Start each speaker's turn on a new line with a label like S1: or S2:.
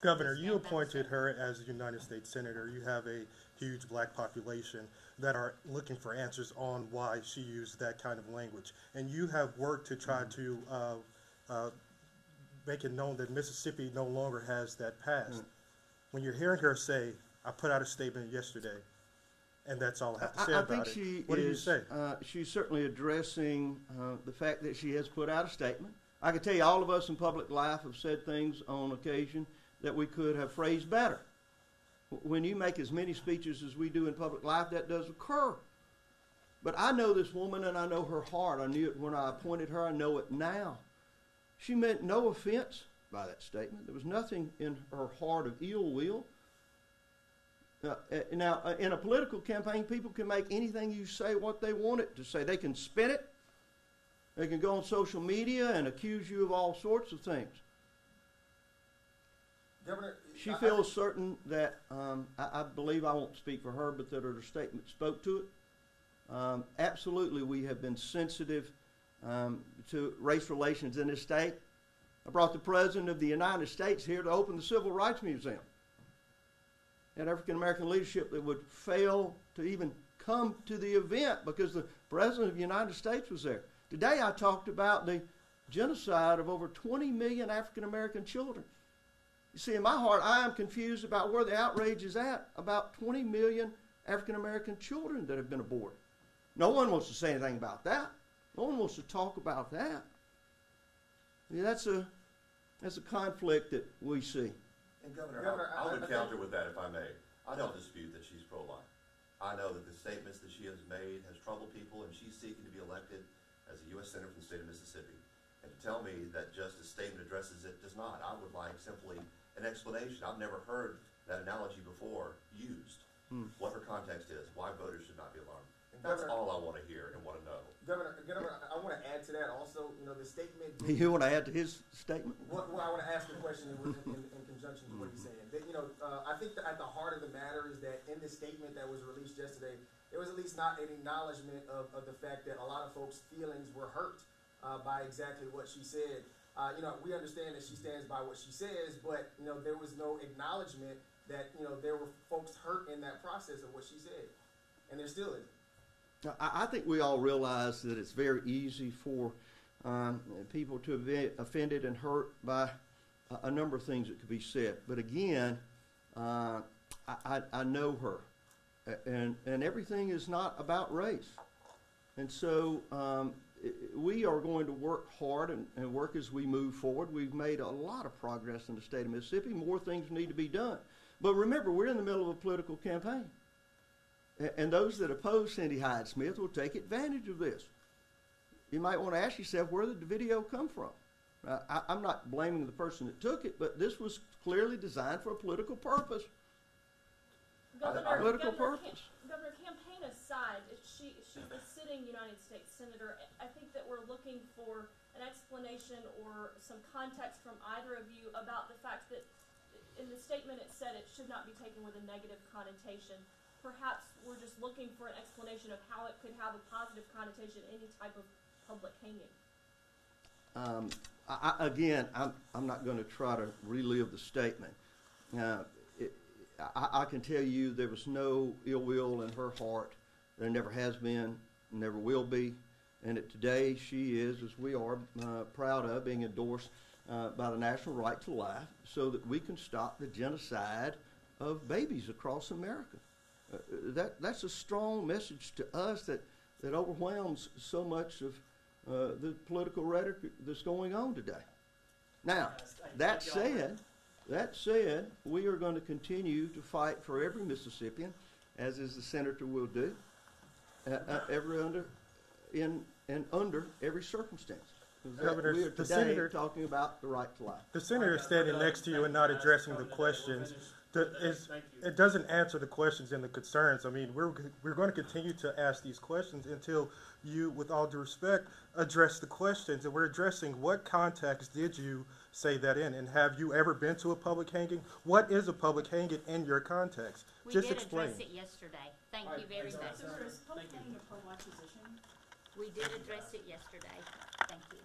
S1: Governor, you appointed her as a United States Senator. You have a huge black population that are looking for answers on why she used that kind of language. And you have worked to try to make it known that Mississippi no longer has that past. When you're hearing her say, I put out a statement yesterday, and that's all I have to say about it. What do you say?
S2: She's certainly addressing the fact that she has put out a statement. I can tell you all of us in public life have said things on occasion that we could have phrased better. When you make as many speeches as we do in public life, that does occur. But I know this woman and I know her heart. I knew it when I appointed her. I know it now. She meant no offense by that statement. There was nothing in her heart of ill will. Now, in a political campaign, people can make anything you say what they want it to say. They can spin it. They can go on social media and accuse you of all sorts of things.
S3: Governor,
S2: she feels certain that, I believe, I won't speak for her, but that her statement spoke to it. Absolutely, we have been sensitive to race relations in this state. I brought the President of the United States here to open the Civil Rights Museum. And African-American leadership that would fail to even come to the event because the President of the United States was there. Today I talked about the genocide of over 20 million African-American children. You see, in my heart, I am confused about where the outrage is at about 20 million African-American children that have been aborted. No one wants to say anything about that. No one wants to talk about that. Yeah, that's a conflict that we see.
S4: And Governor, I would counter with that if I may. I don't dispute that she's pro-life. I know that the statements that she has made has troubled people, and she's seeking to be elected as a U.S. Senator from the state of Mississippi. And to tell me that just a statement addresses it does not. I would like simply an explanation. I've never heard that analogy before used. What her context is, why voters should not be alarmed. That's all I want to hear and want to know.
S3: Governor, I want to add to that also. You know, the statement.
S2: You want to add to his statement?
S3: Well, I want to ask the question in conjunction with what he's saying. That, you know, I think that at the heart of the matter is that in the statement that was released yesterday, there was at least not an acknowledgement of the fact that a lot of folks' feelings were hurt by exactly what she said. You know, we understand that she stands by what she says, but, you know, there was no acknowledgement that, you know, there were folks hurt in that process of what she said. And there still is.
S2: I think we all realize that it's very easy for people to be offended and hurt by a number of things that could be said. But again, I know her, and everything is not about race. And so we are going to work hard and work as we move forward. We've made a lot of progress in the state of Mississippi. More things need to be done. But remember, we're in the middle of a political campaign. And those that oppose Cindy Hyde-Smith will take advantage of this. You might want to ask yourself, where did the video come from? I'm not blaming the person that took it, but this was clearly designed for a political purpose.
S5: Governor, campaign aside, she's a sitting United States Senator. I think that we're looking for an explanation or some context from either of you about the fact that in the statement it said it should not be taken with a negative connotation. Perhaps we're just looking for an explanation of how it could have a positive connotation in any type of public hanging.
S2: I'm not going to try to relive the statement. I can tell you there was no ill will in her heart. There never has been, never will be. And that today she is, as we are, proud of being endorsed by the National Right to Life so that we can stop the genocide of babies across America. That's a strong message to us that overwhelms so much of the political rhetoric that's going on today. Now, that said, we are going to continue to fight for every Mississippian, as is the senator will do, under every circumstance.
S1: Governor,
S2: we are today talking about the right to life.
S1: The senator is standing next to you and not addressing the questions. It doesn't answer the questions and the concerns. I mean, we're going to continue to ask these questions until you, with all due respect, address the questions. And we're addressing what context did you say that in, and have you ever been to a public hanging? What is a public hanging in your context? Just explain.
S6: We did address it yesterday. Thank you very much.
S7: Is public hanging a pro-life position?
S6: We did address it yesterday. Thank you.